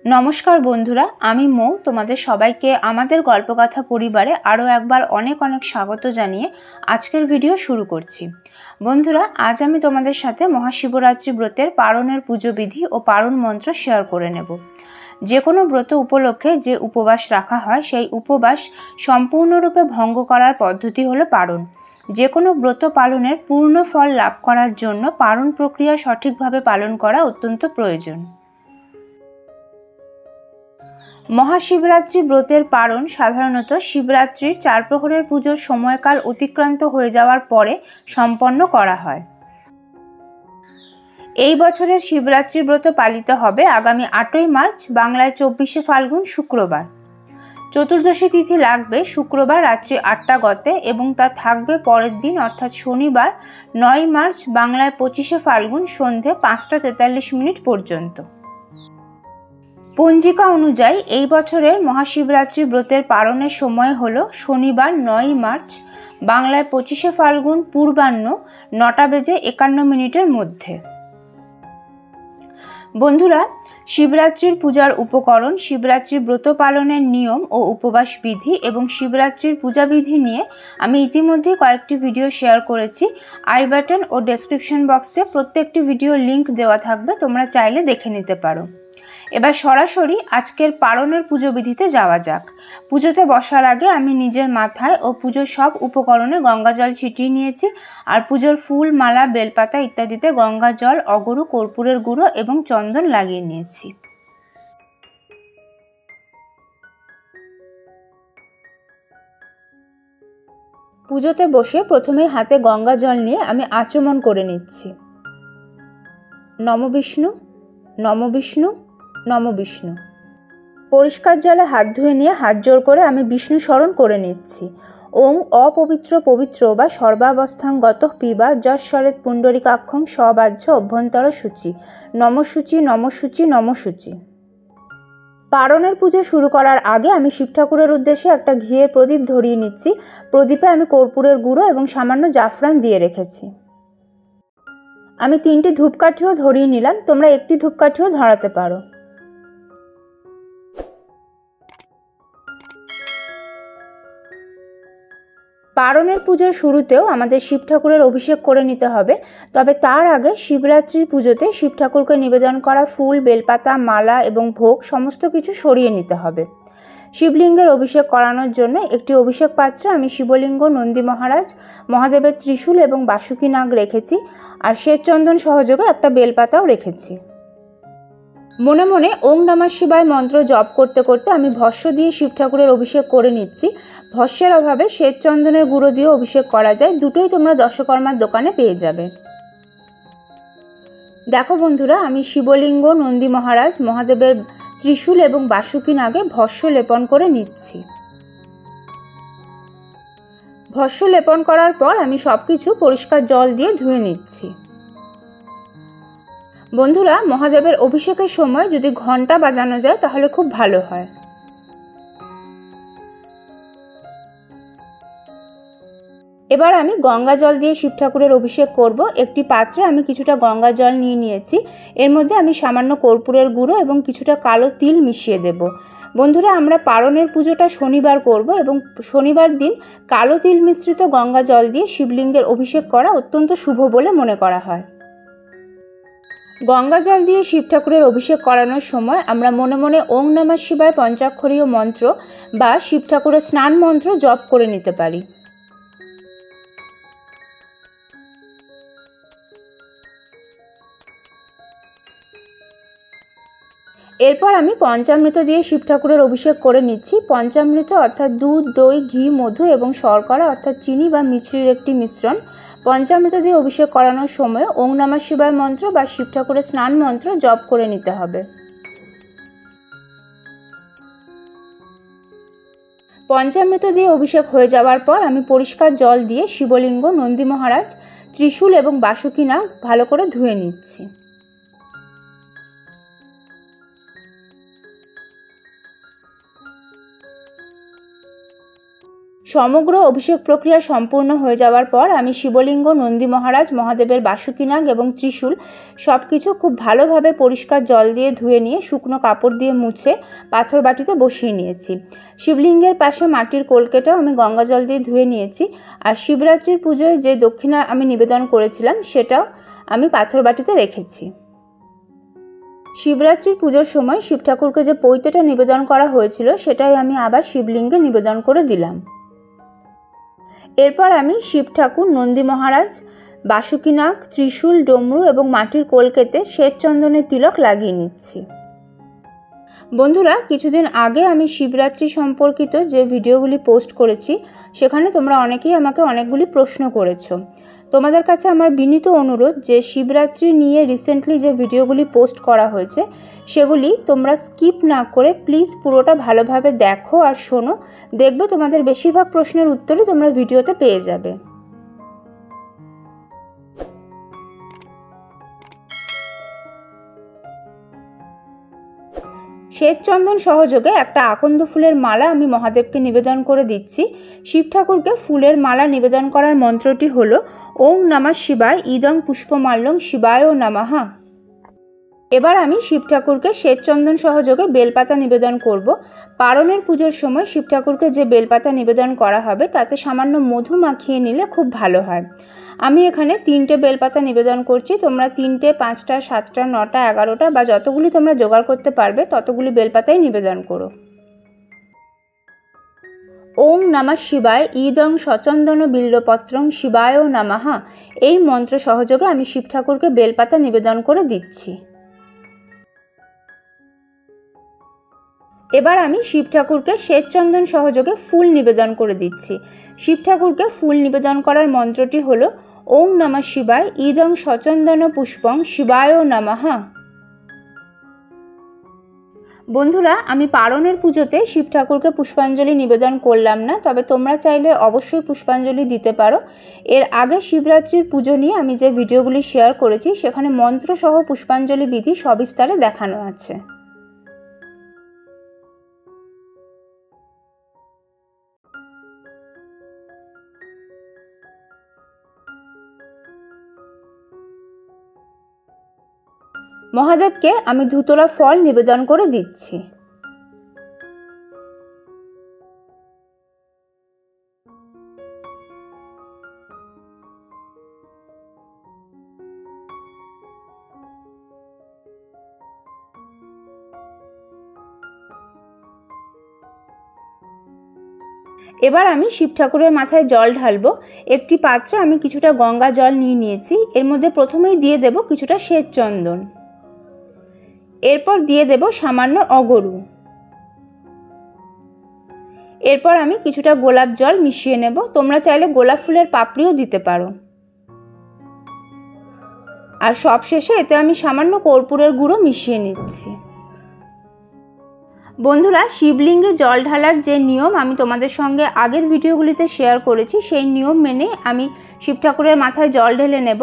নমস্কার বন্ধুরা, আমি মৌ। তোমাদের সবাইকে আমাদের গল্পকথা পরিবারে আরও একবার অনেক স্বাগত জানিয়ে আজকের ভিডিও শুরু করছি। বন্ধুরা, আজ আমি তোমাদের সাথে মহাশিবরাত্রি ব্রতের পারণের পুজোবিধি ও পারণ মন্ত্র শেয়ার করে নেব। যে কোনো ব্রত উপলক্ষে যে উপবাস রাখা হয় সেই উপবাস সম্পূর্ণরূপে ভঙ্গ করার পদ্ধতি হলো পারণ। যে কোনো ব্রত পালনের পূর্ণ ফল লাভ করার জন্য পারণ প্রক্রিয়া সঠিকভাবে পালন করা অত্যন্ত প্রয়োজন। মহাশিবরাত্রি ব্রতের পারণ সাধারণত শিবরাত্রির 4 প্রহরের পুজোর সময়কাল অতিক্রান্ত হয়ে যাওয়ার পরে সম্পন্ন করা হয়। এই বছরের শিবরাত্রি ব্রত পালিত হবে আগামী 8ই মার্চ, বাংলায় 24শে ফাল্গুন শুক্রবার। চতুর্দশী তিথি লাগবে শুক্রবার রাত্রি 8টা গতে এবং তা থাকবে পরের দিন অর্থাৎ শনিবার 9 মার্চ, বাংলায় 25শে ফাল্গুন সন্ধে 5টা 43 মিনিট পর্যন্ত। পঞ্জিকা অনুযায়ী এই বছরের মহাশিবরাত্রি ব্রতের পালনের সময় হলো শনিবার 9 মার্চ, বাংলায় 25শে ফাল্গুন পূর্বাহ্ন 9টা বেজে 51 মিনিটের মধ্যে। বন্ধুরা, শিবরাত্রির পূজার উপকরণ, শিবরাত্রি ব্রত পালনের নিয়ম ও উপবাস বিধি এবং শিবরাত্রির পূজাবিধি নিয়ে আমি ইতিমধ্যে কয়েকটি ভিডিও শেয়ার করেছি। আই বাটন ও ডেসক্রিপশন বক্সে প্রত্যেকটি ভিডিও লিংক দেওয়া থাকবে, তোমরা চাইলে দেখে নিতে পারো। এবার সরাসরি আজকের পালনের পুজোবিধিতে যাওয়া যাক। পুজোতে বসার আগে আমি নিজের মাথায় ও পুজোর সব উপকরণে গঙ্গা জল ছিটিয়ে নিয়েছি, আর পুজোর ফুল, মালা, বেলপাতা ইত্যাদিতে গঙ্গা জল, অগরু, কর্পূরের গুঁড়ো এবং চন্দন লাগিয়ে নিয়েছি। পুজোতে বসে প্রথমেই হাতে গঙ্গা জল নিয়ে আমি আচমন করে নিচ্ছি। নম বিষ্ণু, নম বিষ্ণু, নম বিষ্ণু। পরিষ্কার জলে হাত ধুয়ে নিয়ে হাত জোড় করে আমি বিষ্ণু স্মরণ করে নিচ্ছি। ওং অপবিত্র পবিত্র বা সর্বাবস্থাঙ্গত পিবা যশ্বরেত পুণ্ডরিকাক্ষং সবাহ্য অভ্যন্তর সূচি নমসূচি নমসূচি নমসূচি। পারণের পুজো শুরু করার আগে আমি শিব ঠাকুরের উদ্দেশ্যে একটা ঘিয়ের প্রদীপ ধরিয়ে নিচ্ছি। প্রদীপে আমি কর্পূরের গুঁড়ো এবং সামান্য জাফরান দিয়ে রেখেছি। আমি 3টি ধূপকাঠিও ধরিয়ে নিলাম, তোমরা একটি ধূপকাঠিও ধরাতে পারো। পারণের পুজোর শুরুতেও আমাদের শিব ঠাকুরের অভিষেক করে নিতে হবে, তবে তার আগে শিবরাত্রির পুজোতে শিব ঠাকুরকে নিবেদন করা ফুল, বেলপাতা, মালা এবং ভোগ সমস্ত কিছু সরিয়ে নিতে হবে। শিবলিঙ্গের অভিষেক করানোর জন্য একটি অভিষেক পাত্রে আমি শিবলিঙ্গ, নন্দী মহারাজ, মহাদেবের ত্রিশূল এবং বাসুকী নাগ রেখেছি, আর শ্বেতচন্দন সহযোগে একটা বেলপাতাও রেখেছি। মনে মনে ওং নমঃ শিবায় মন্ত্র জপ করতে করতে আমি ভস্ম দিয়ে শিব ঠাকুরের অভিষেক করে নিচ্ছি। ভস্মের অভাবে শ্বেতচন্দনের গুঁড়ো দিয়ে অভিষেক করা যায়, দুটোই তোমরা দশকর্মার দোকানে পেয়ে যাবে। দেখো বন্ধুরা, আমি শিবলিঙ্গ, নন্দী মহারাজ, মহাদেবের ত্রিশূল এবং বাসুকী নাগে ভস্ম লেপন করে নিচ্ছি। ভস্ম লেপন করার পর আমি সবকিছু পরিষ্কার জল দিয়ে ধুয়ে নিচ্ছি। বন্ধুরা, মহাদেবের অভিষেকের সময় যদি ঘণ্টা বাজানো যায় তাহলে খুব ভালো হয়। এবার আমি গঙ্গা জল দিয়ে শিব ঠাকুরের অভিষেক করব। একটি পাত্রে আমি কিছুটা গঙ্গা জল নিয়ে নিয়েছি। এর মধ্যে আমি সামান্য কর্পূরের গুঁড়ো এবং কিছুটা কালো তিল মিশিয়ে দেব। বন্ধুরা, আমরা পারণের পুজোটা শনিবার করব এবং শনিবার দিন কালো তিল মিশ্রিত গঙ্গা জল দিয়ে শিবলিঙ্গের অভিষেক করা অত্যন্ত শুভ বলে মনে করা হয়। গঙ্গা জল দিয়ে শিব ঠাকুরের অভিষেক করানোর সময় আমরা মনে মনে ওং নমঃ শিবায় পঞ্চাক্ষরীয় মন্ত্র বা শিব ঠাকুরের স্নান মন্ত্র জপ করে নিতে পারি। এরপর আমি পঞ্চামৃত দিয়ে শিব ঠাকুরের অভিষেক করে নিচ্ছি। পঞ্চামৃত অর্থাৎ দুধ, দই, ঘি, মধু এবং শর্করা অর্থাৎ চিনি বা মিছরির একটি মিশ্রণ। পঞ্চামৃত দিয়ে অভিষেক করানোর সময় ওং নমঃ শিবায় মন্ত্র বা শিব ঠাকুরের স্নান মন্ত্র জপ করে নিতে হবে। পঞ্চামৃত দিয়ে অভিষেক হয়ে যাওয়ার পর আমি পরিষ্কার জল দিয়ে শিবলিঙ্গ, নন্দী মহারাজ, ত্রিশূল এবং বাসুকী নাগ ভালো করে ধুয়ে নিচ্ছি। সমগ্র অভিষেক প্রক্রিয়া সম্পূর্ণ হয়ে যাওয়ার পর আমি শিবলিঙ্গ, নন্দী মহারাজ, মহাদেবের বাসুকিনাগ এবং ত্রিশূল সব কিছু খুব ভালোভাবে পরিষ্কার জল দিয়ে ধুয়ে নিয়ে শুকনো কাপড় দিয়ে মুছে পাথর বাটিতে বসিয়ে নিয়েছি। শিবলিঙ্গের পাশে মাটির কলকেটাও আমি গঙ্গা জল দিয়ে ধুয়ে নিয়েছি। আর শিবরাত্রির পুজোয় যে দক্ষিণা আমি নিবেদন করেছিলাম সেটাও আমি পাথর বাটিতে রেখেছি। শিবরাত্রির পুজোর সময় শিব ঠাকুরকে যে পৈতেটা নিবেদন করা হয়েছিল সেটাই আমি আবার শিবলিঙ্গে নিবেদন করে দিলাম। এরপর আমি শিব ঠাকুর, নন্দী মহারাজ, বাসুকিনাগ, ত্রিশূল, ডমরু এবং মাটির কলকেতে শ্বেত চন্দনের তিলক লাগিয়ে নিচ্ছি। বন্ধুরা, কিছুদিন আগে আমি শিবরাত্রি সম্পর্কিত যে ভিডিওগুলি পোস্ট করেছি সেখানে তোমরা অনেকেই আমাকে অনেকগুলি প্রশ্ন করেছো। তোমাদের কাছে আমার বিনীত অনুরোধ যে শিবরাত্রি নিয়ে রিসেন্টলি যে ভিডিওগুলি পোস্ট করা হয়েছে সেগুলি তোমরা স্কিপ না করে প্লিজ পুরোটা ভালোভাবে দেখো আর শোনো। দেখবে তোমাদের বেশিরভাগ প্রশ্নের উত্তরই তোমরা ভিডিওতে পেয়ে যাবে। শ্বেত চন্দন সহযোগে একটা আকন্দ ফুলের মালা আমি মহাদেবকে নিবেদন করে দিচ্ছি। শিব ঠাকুরকে ফুলের মালা নিবেদন করার মন্ত্রটি হলো ওং নমঃ শিবায় ইদং পুষ্পমাল্যং শিবায় নমঃ। এবার আমি শিব ঠাকুরকে শ্বেত চন্দন সহযোগে বেলপাতা নিবেদন করব। পারণের পুজোর সময় শিব ঠাকুরকে যে বেলপাতা নিবেদন করা হবে তাতে সামান্য মধু মাখিয়ে নিলে খুব ভালো হয়। আমি এখানে 3টে বেলপাতা নিবেদন করছি। তোমরা 3টে, 5টা, 7টা, 9টা, 11টা বা যতগুলি তোমরা জোগাড় করতে পারবে ততগুলি বেলপাতাই নিবেদন করো। ওং নমঃ শিবায় ইদং সচন্দন বিল্বপত্রং শিবায় নমঃ এই মন্ত্র সহযোগে আমি শিব ঠাকুরকে বেলপাতা নিবেদন করে দিচ্ছি। এবার আমি শিব ঠাকুরকে শ্বেত চন্দন সহযোগে ফুল নিবেদন করে দিচ্ছি। শিব ঠাকুরকে ফুল নিবেদন করার মন্ত্রটি হলো ওং নমঃ শিবায় ইদং সচন্দন পুষ্পং শিবায় নমঃ। বন্ধুরা, আমি পারণের পুজোতে শিব ঠাকুরকে পুষ্পাঞ্জলি নিবেদন করলাম না, তবে তোমরা চাইলে অবশ্যই পুষ্পাঞ্জলি দিতে পারো। এর আগে শিবরাত্রির পুজো নিয়ে আমি যে ভিডিওগুলি শেয়ার করেছি সেখানে মন্ত্রসহ পুষ্পাঞ্জলি বিধি সবিস্তারে দেখানো আছে। মহাদেবকে আমি ধুতরা ফল নিবেদন করে দিচ্ছি। এবার আমি শিব ঠাকুরের মাথায় জল ঢালবো। একটি পাত্রে আমি কিছুটা গঙ্গা জল নিয়ে নিয়েছি। এর মধ্যে প্রথমেই দিয়ে দেব কিছুটা শ্বেত চন্দন, এরপর দিয়ে দেব সামান্য অগরু, এরপর আমি কিছুটা গোলাপ জল মিশিয়ে নেব। তোমরা চাইলে গোলাপ ফুলের পাপড়িও দিতে পারো। আর সবশেষে এতে আমি সামান্য কর্পূরের গুঁড়ো মিশিয়ে নিচ্ছি। বন্ধুরা, শিবলিঙ্গে জল ঢালার যে নিয়ম আমি তোমাদের সঙ্গে আগের ভিডিওগুলিতে শেয়ার করেছি সেই নিয়ম মেনে আমি শিব ঠাকুরের মাথায় জল ঢেলে নেব।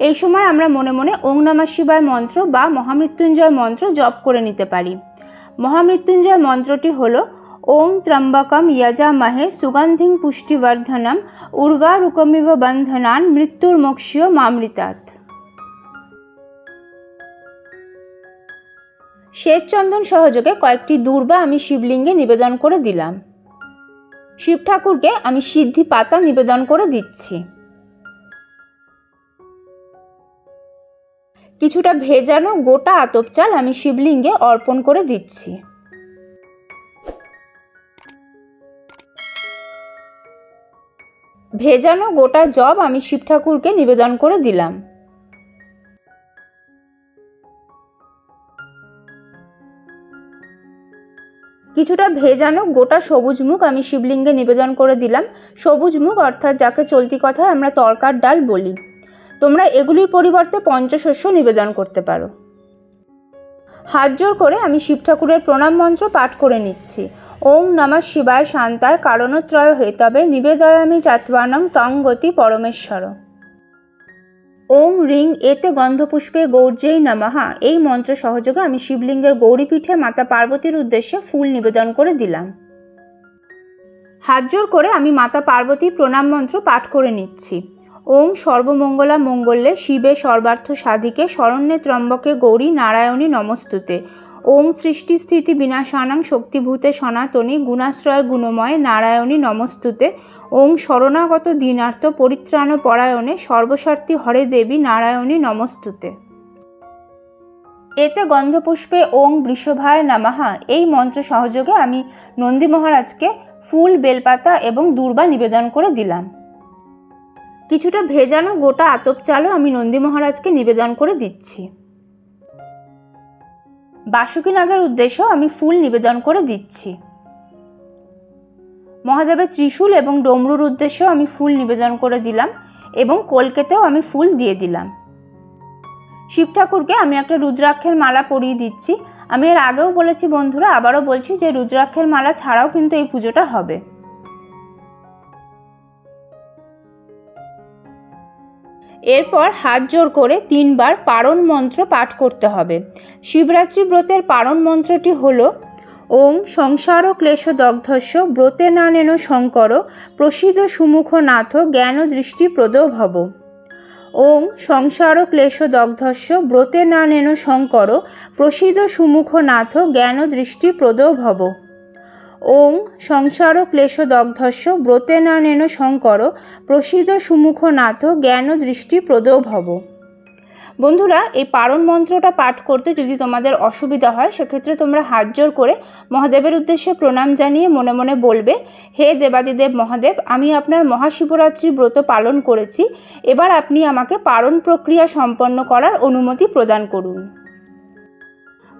এই সময় আমরা মনে মনে ওং নমঃ শিবায় মন্ত্র বা মহামৃত্যুঞ্জয় মন্ত্র জপ করে নিতে পারি। মহামৃত্যুঞ্জয় মন্ত্রটি হলো ওং ত্র্যম্বকম যজামহে সুগন্ধিং পুষ্টিবর্ধনম উর্বারুকমিব বন্ধনান মৃত্যুর্মোক্ষীয় মামৃতাৎ। শ্বেত চন্দন সহযোগে কয়েকটি দূর্বা আমি শিবলিঙ্গে নিবেদন করে দিলাম। শিব ঠাকুরকে আমি সিদ্ধি পাতা নিবেদন করে দিচ্ছি। কিছুটা ভেজানো গোটা আতপ চাল আমি শিবলিঙ্গে অর্পণ করে দিচ্ছি। ভেজানো গোটা জব আমি শিব ঠাকুরকে নিবেদন করে দিলাম। কিছুটা ভেজানো গোটা সবুজ মুগ আমি শিবলিঙ্গে নিবেদন করে দিলাম। সবুজ মুগ অর্থাৎ যাকে চলতি কথায় আমরা তরকার ডাল বলি। তোমরা এগুলির পরিবর্তে পঞ্চশস্য নিবেদন করতে পারো। হাত জোড় করে আমি শিব ঠাকুরের প্রণাম মন্ত্র পাঠ করে নিচ্ছি। ওং নমঃ শিবায় শান্তায় কারণত্রয় হেতবে নিবেদয়ামি চাত্বানং তং গতি পরমেশ্বর। ওং রিং এতে গন্ধপুষ্পে গৌর্যেই নমঃ এই মন্ত্র সহযোগে আমি শিবলিঙ্গের গৌরীপীঠে মাতা পার্বতীর উদ্দেশ্যে ফুল নিবেদন করে দিলাম। হাত জোর করে আমি মাতা পার্বতী প্রণাম মন্ত্র পাঠ করে নিচ্ছি। ওং সর্বমঙ্গলা মঙ্গলে শিবে সর্বার্থ সাধিকে শরণ্যে ত্র্যম্বকে গৌরী নারায়ণী নমস্তুতে। ওং সৃষ্টি স্থিতি বিনাশানাং শক্তিভূতে সনাতনী গুণাশ্রয় গুণময় নারায়ণী নমস্তুতে। ওং শরণাগত দীনার্থ পরিত্রাণ পরায়ণে সর্বস্বার্থী হরে দেবী নারায়ণী নমস্তুতে। এতে গন্ধপুষ্পে ওং বৃষভায় নমঃ এই মন্ত্র সহযোগে আমি নন্দী মহারাজকে ফুল, বেলপাতা এবং দূর্বা নিবেদন করে দিলাম। কিছুটা ভেজানো গোটা আতপ চালও আমি নন্দী মহারাজকে নিবেদন করে দিচ্ছি। বাসুকী নাগের উদ্দেশ্যেও আমি ফুল নিবেদন করে দিচ্ছি। মহাদেবের ত্রিশূল এবং ডমরুর উদ্দেশ্যেও আমি ফুল নিবেদন করে দিলাম এবং কলকেতেও আমি ফুল দিয়ে দিলাম। শিব ঠাকুরকে আমি একটা রুদ্রাক্ষের মালা পরিয়ে দিচ্ছি। আমি এর আগেও বলেছি বন্ধুরা, আবারও বলছি যে রুদ্রাক্ষের মালা ছাড়াও কিন্তু এই পুজোটা হবে। এরপর হাত জোর করে 3 বার পারণ মন্ত্র পাঠ করতে হবে। শিবরাত্রি ব্রতের পারণ মন্ত্রটি হল ওং সংসার ক্লেশ দগ্ধস্য ব্রতে নানেন শঙ্কর প্রসিদ সুমুখ নাথ জ্ঞান দৃষ্টি প্রদ ভব। ওং সংসার ক্লেশ দগ্ধস্য ব্রতে নানেন শঙ্কর প্রসিদ সুমুখ নাথ জ্ঞান দৃষ্টি প্রদ ভব। ওং সংসার ক্লেশ দগ্ধস্য ব্রতে নানেন শঙ্কর প্রসিদ সুমুখ নাথ জ্ঞান দৃষ্টি প্রদ ভব। বন্ধুরা, এই পারণ মন্ত্রটা পাঠ করতে যদি তোমাদের অসুবিধা হয় সেক্ষেত্রে তোমরা হাত জোর করে মহাদেবের উদ্দেশ্যে প্রণাম জানিয়ে মনে মনে বলবে, হে দেবাদিদেব মহাদেব, আমি আপনার মহাশিবরাত্রি ব্রত পালন করেছি, এবার আপনি আমাকে পারণ প্রক্রিয়া সম্পন্ন করার অনুমতি প্রদান করুন।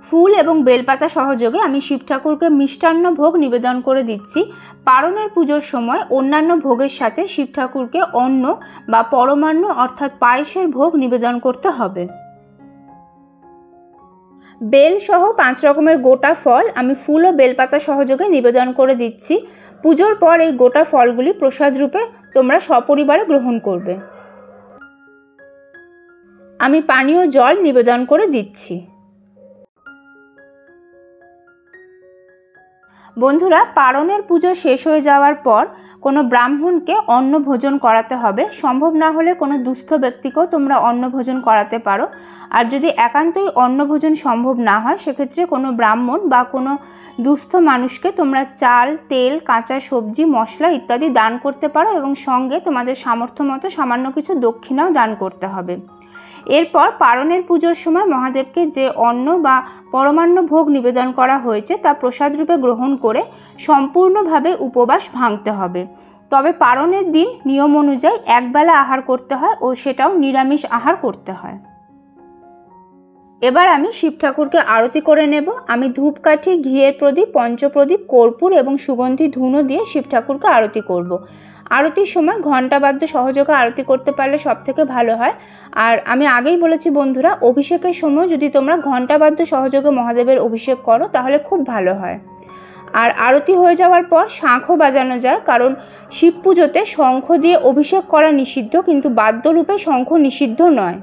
ফুল এবং বেলপাতা সহযোগে আমি শিব ঠাকুরকে মিষ্টান্ন ভোগ নিবেদন করে দিচ্ছি। পারণের পুজোর সময় অন্যান্য ভোগের সাথে শিব ঠাকুরকে অন্ন বা পরমান্ন অর্থাৎ পায়েসের ভোগ নিবেদন করতে হবে। বেল সহ 5 রকমের গোটা ফল আমি ফুল ও বেলপাতা সহযোগে নিবেদন করে দিচ্ছি। পুজোর পর এই গোটা ফলগুলি প্রসাদ রূপে তোমরা সপরিবারে গ্রহণ করবে। আমি পানীয় জল নিবেদন করে দিচ্ছি। বন্ধুরা, পারণের পুজো শেষ হয়ে যাওয়ার পর কোনো ব্রাহ্মণকে অন্ন ভোজন করাতে হবে। সম্ভব না হলে কোনো দুস্থ ব্যক্তিকেও তোমরা অন্ন ভোজন করাতে পারো। আর যদি একান্তই অন্ন ভোজন সম্ভব না হয় সেক্ষেত্রে কোনো ব্রাহ্মণ বা কোনো দুস্থ মানুষকে তোমরা চাল, তেল, কাঁচা সবজি, মশলা ইত্যাদি দান করতে পারো এবং সঙ্গে তোমাদের সামর্থ্য মতো সামান্য কিছু দক্ষিণাও দান করতে হবে। এরপর পারণের পুজোর সময় মহাদেবকে যে অন্ন বা পরমান্ন ভোগ নিবেদন করা হয়েছে তা প্রসাদ রূপে গ্রহণ করে সম্পূর্ণভাবে উপবাস ভাঙতে হবে। তবে পারণের দিন নিয়ম অনুযায়ী একবেলা আহার করতে হয় ও সেটাও নিরামিষ আহার করতে হয়। এবার আমি শিব ঠাকুরকে আরতি করে নেব। আমি ধূপকাঠি, ঘিয়ের প্রদীপ, পঞ্চপ্রদীপ, কর্পূর এবং সুগন্ধি ধুনো দিয়ে শিব ঠাকুরকে আরতি করব। আরতির সময় ঘণ্টাবাদ্য সহযোগে আরতি করতে পারলে সবথেকে ভালো হয়। আর আমি আগেই বলেছি বন্ধুরা, অভিষেকের সময় যদি তোমরা ঘণ্টাবাদ্য সহযোগে মহাদেবের অভিষেক করো তাহলে খুব ভালো হয়। আর আরতি হয়ে যাওয়ার পর শাঁখও বাজানো যায়, কারণ শিব পুজোতে শঙ্খ দিয়ে অভিষেক করা নিষিদ্ধ, কিন্তু বাদ্যরূপে শঙ্খ নিষিদ্ধ নয়।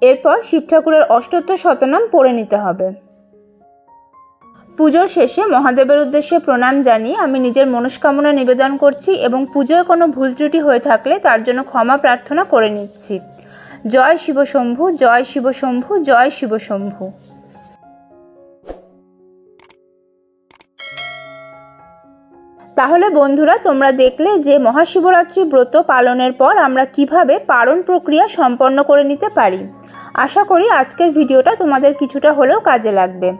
এরপর শিব ঠাকুরের অষ্টোত্তর শতনাম পড়ে নিতে হবে। পুজোর শেষে মহাদেবের উদ্দেশ্যে প্রণাম জানিয়ে আমি নিজের মনস্কামনা নিবেদন করছি এবং পুজোয় কোনো ভুল ত্রুটি হয়ে থাকলে তার জন্য ক্ষমা প্রার্থনা করে নিচ্ছি। জয় শিব শম্ভু, জয় শিব শম্ভু, জয় শিব শম্ভু। তাহলে বন্ধুরা, তোমরা দেখলে যে মহাশিবরাত্রি ব্রত পালনের পর আমরা কিভাবে পারণ প্রক্রিয়া সম্পন্ন করে নিতে পারি। আশা করি আজকের ভিডিওটা তোমাদের কিছুটা হলেও কাজে লাগবে।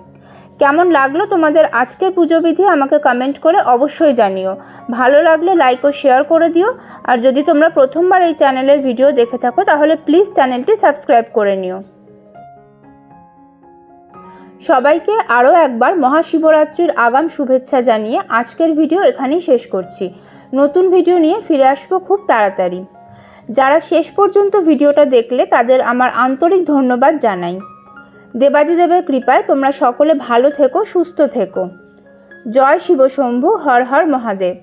কেমন লাগলো তোমাদের আজকের পুজোবিধি আমাকে কমেন্ট করে অবশ্যই জানিও। ভালো লাগলে লাইক ও শেয়ার করে দিও। আর যদি তোমরা প্রথমবার এই চ্যানেলের ভিডিও দেখে থাকো তাহলে প্লিজ চ্যানেলটি সাবস্ক্রাইব করে নিও। সবাইকে আরও একবার মহাশিবরাত্রির আগাম শুভেচ্ছা জানিয়ে আজকের ভিডিও এখানেই শেষ করছি। নতুন ভিডিও নিয়ে ফিরে আসবো খুব তাড়াতাড়ি। যারা শেষ পর্যন্ত ভিডিওটা দেখলে তাদের আমার আন্তরিক ধন্যবাদ জানাই। দেবাদিদেবের কৃপায় তোমরা সকলে ভালো থেকো, সুস্থ থেকো। জয় শিব শম্ভু, হর হর মহাদেব।